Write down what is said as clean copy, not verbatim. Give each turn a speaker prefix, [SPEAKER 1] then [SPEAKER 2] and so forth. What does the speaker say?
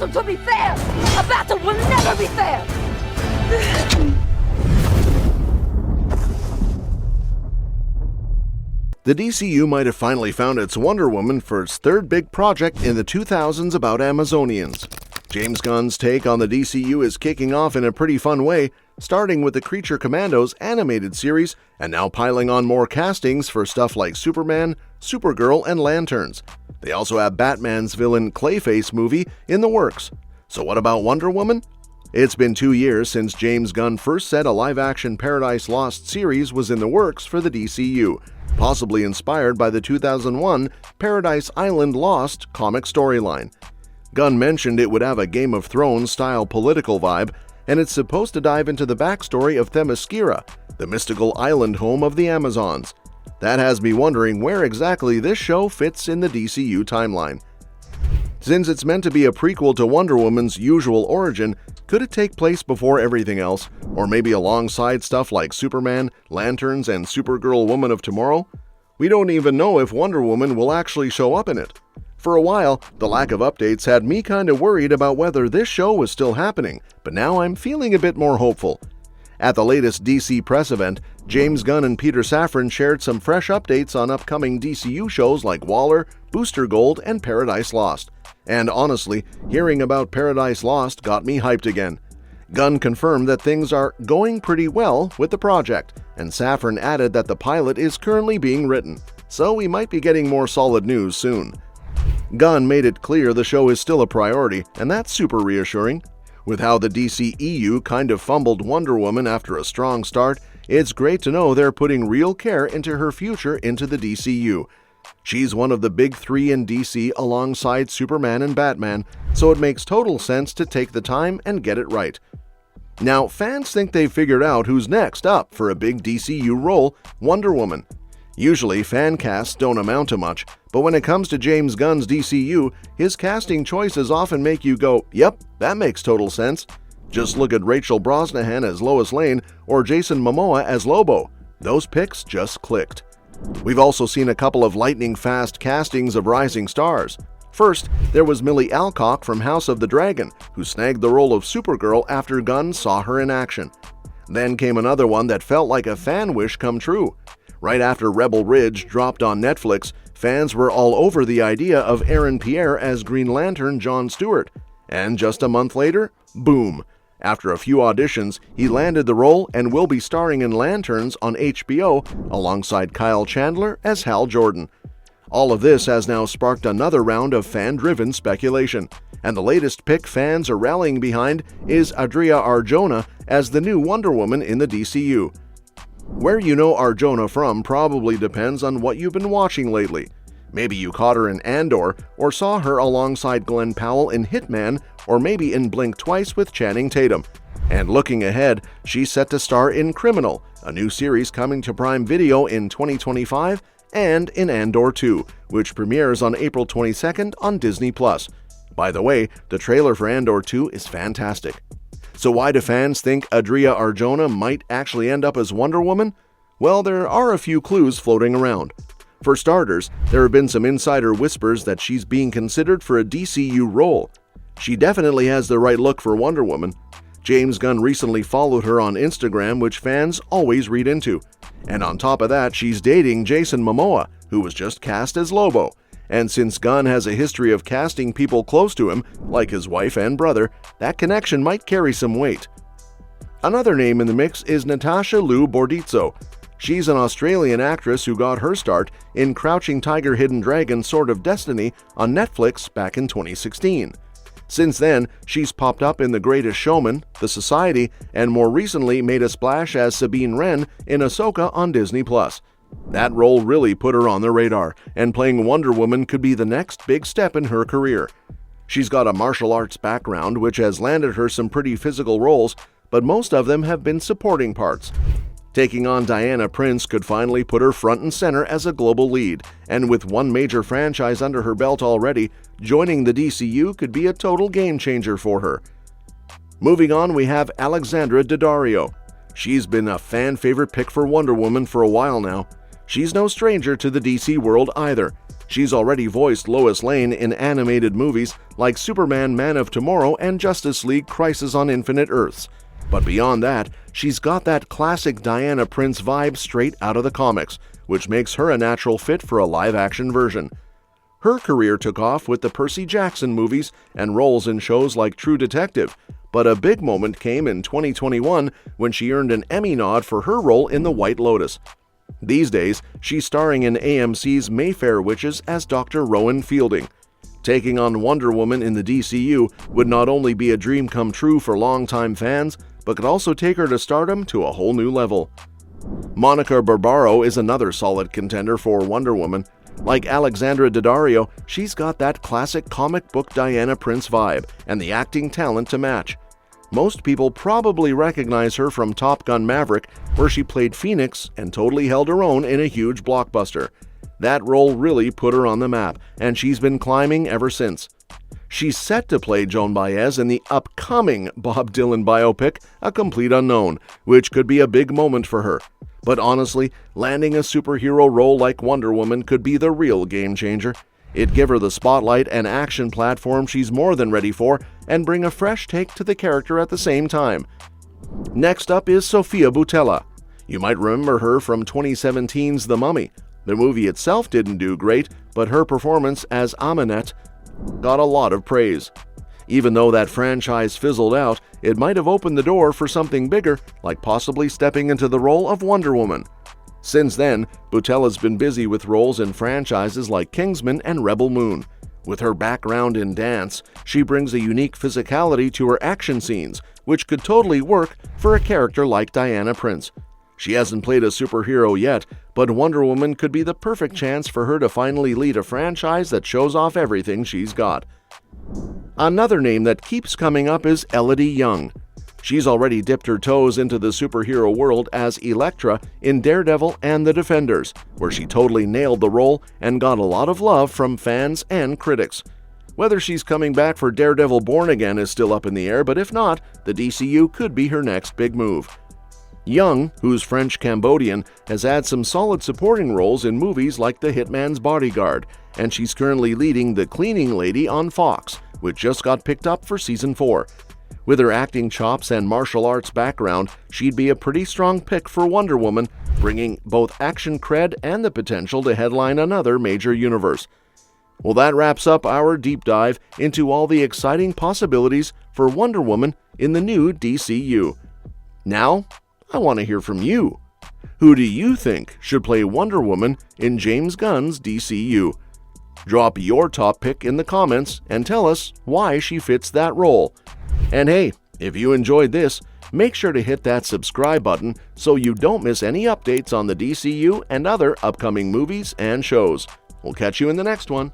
[SPEAKER 1] battle to be fair! A battle will never be fair!
[SPEAKER 2] The DCU might have finally found its Wonder Woman for its third big project in the 2000s about Amazonians. James Gunn's take on the DCU is kicking off in a pretty fun way, starting with the Creature Commandos animated series and now piling on more castings for stuff like Superman, Supergirl, and Lanterns. They also have Batman's villain Clayface movie in the works. So what about Wonder Woman? It's been 2 years since James Gunn first said a live-action Paradise Lost series was in the works for the DCU, possibly inspired by the 2001 Paradise Island Lost comic storyline. Gunn mentioned it would have a Game of Thrones-style political vibe, and it's supposed to dive into the backstory of Themyscira, the mystical island home of the Amazons. That has me wondering where exactly this show fits in the DCU timeline. Since it's meant to be a prequel to Wonder Woman's usual origin, could it take place before everything else, or maybe alongside stuff like Superman, Lanterns, and Supergirl Woman of Tomorrow? We don't even know if Wonder Woman will actually show up in it. For a while, the lack of updates had me kinda worried about whether this show was still happening, but now I'm feeling a bit more hopeful. At the latest DC press event, James Gunn and Peter Safran shared some fresh updates on upcoming DCU shows like Waller, Booster Gold, and Paradise Lost. And honestly, hearing about Paradise Lost got me hyped again. Gunn confirmed that things are going pretty well with the project, and Safran added that the pilot is currently being written, so we might be getting more solid news soon. Gunn made it clear the show is still a priority, and that's super reassuring. With how the DCEU kind of fumbled Wonder Woman after a strong start, it's great to know they're putting real care into her future into the DCU. She's one of the big three in DC alongside Superman and Batman, so it makes total sense to take the time and get it right. Now, fans think they've figured out who's next up for a big DCU role, Wonder Woman. Usually, fan casts don't amount to much, but when it comes to James Gunn's DCU, his casting choices often make you go, yep, that makes total sense. Just look at Rachel Brosnahan as Lois Lane or Jason Momoa as Lobo. Those picks just clicked. We've also seen a couple of lightning-fast castings of rising stars. First, there was Millie Alcock from House of the Dragon, who snagged the role of Supergirl after Gunn saw her in action. Then came another one that felt like a fan wish come true. Right after Rebel Ridge dropped on Netflix, fans were all over the idea of Aaron Pierre as Green Lantern John Stewart. And just a month later, boom! After a few auditions, he landed the role and will be starring in Lanterns on HBO alongside Kyle Chandler as Hal Jordan. All of this has now sparked another round of fan-driven speculation, and the latest pick fans are rallying behind is Adria Arjona as the new Wonder Woman in the DCU. Where you know Arjona from probably depends on what you've been watching lately. Maybe you caught her in Andor, or saw her alongside Glenn Powell in Hitman, or maybe in Blink Twice with Channing Tatum. And looking ahead, she's set to star in Criminal, a new series coming to Prime Video in 2025, and in Andor 2, which premieres on April 22nd on Disney+. By the way, the trailer for Andor 2 is fantastic. So why do fans think Adria Arjona might actually end up as Wonder Woman? Well, there are a few clues floating around. For starters, there have been some insider whispers that she's being considered for a DCU role. She definitely has the right look for Wonder Woman. James Gunn recently followed her on Instagram, which fans always read into. And on top of that, she's dating Jason Momoa, who was just cast as Lobo. And since Gunn has a history of casting people close to him, like his wife and brother, that connection might carry some weight. Another name in the mix is Natasha Liu Bordizzo. She's an Australian actress who got her start in Crouching Tiger, Hidden Dragon: Sword of Destiny on Netflix back in 2016. Since then, she's popped up in The Greatest Showman, The Society, and more recently made a splash as Sabine Wren in Ahsoka on Disney+. That role really put her on the radar, and playing Wonder Woman could be the next big step in her career. She's got a martial arts background, which has landed her some pretty physical roles, but most of them have been supporting parts. Taking on Diana Prince could finally put her front and center as a global lead, and with one major franchise under her belt already, joining the DCU could be a total game changer for her. Moving on, we have Alexandra Daddario. She's been a fan favorite pick for Wonder Woman for a while now. She's no stranger to the DC world either. She's already voiced Lois Lane in animated movies like Superman Man of Tomorrow and Justice League Crisis on Infinite Earths. But beyond that, she's got that classic Diana Prince vibe straight out of the comics, which makes her a natural fit for a live-action version. Her career took off with the Percy Jackson movies and roles in shows like True Detective, but a big moment came in 2021 when she earned an Emmy nod for her role in The White Lotus. These days, she's starring in AMC's Mayfair Witches as Dr. Rowan Fielding. Taking on Wonder Woman in the DCU would not only be a dream come true for longtime fans, but could also take her to stardom to a whole new level. Monica Barbaro is another solid contender for Wonder Woman. Like Alexandra Daddario, she's got that classic comic book Diana Prince vibe and the acting talent to match. Most people probably recognize her from Top Gun Maverick, where she played Phoenix and totally held her own in a huge blockbuster. That role really put her on the map, and she's been climbing ever since. She's set to play Joan Baez in the upcoming Bob Dylan biopic, A Complete Unknown, which could be a big moment for her. But honestly, landing a superhero role like Wonder Woman could be the real game changer. It'd give her the spotlight and action platform she's more than ready for, and bring a fresh take to the character at the same time. Next up is Sofia Boutella. You might remember her from 2017's The Mummy. The movie itself didn't do great, but her performance as Amenet got a lot of praise. Even though that franchise fizzled out, it might have opened the door for something bigger, like possibly stepping into the role of Wonder Woman. Since then, Boutella's been busy with roles in franchises like Kingsman and Rebel Moon. With her background in dance, she brings a unique physicality to her action scenes, which could totally work for a character like Diana Prince. She hasn't played a superhero yet, but Wonder Woman could be the perfect chance for her to finally lead a franchise that shows off everything she's got. Another name that keeps coming up is Elodie Yung. She's already dipped her toes into the superhero world as Elektra in Daredevil and The Defenders, where she totally nailed the role and got a lot of love from fans and critics. Whether she's coming back for Daredevil Born Again is still up in the air, but if not, the DCU could be her next big move. Young, who's French-Cambodian, has had some solid supporting roles in movies like The Hitman's Bodyguard, and she's currently leading The Cleaning Lady on Fox, which just got picked up for Season 4. With her acting chops and martial arts background, she'd be a pretty strong pick for Wonder Woman, bringing both action cred and the potential to headline another major universe. Well, that wraps up our deep dive into all the exciting possibilities for Wonder Woman in the new DCU. Now, I want to hear from you. Who do you think should play Wonder Woman in James Gunn's DCU? Drop your top pick in the comments and tell us why she fits that role. And hey, if you enjoyed this, make sure to hit that subscribe button so you don't miss any updates on the DCU and other upcoming movies and shows. We'll catch you in the next one.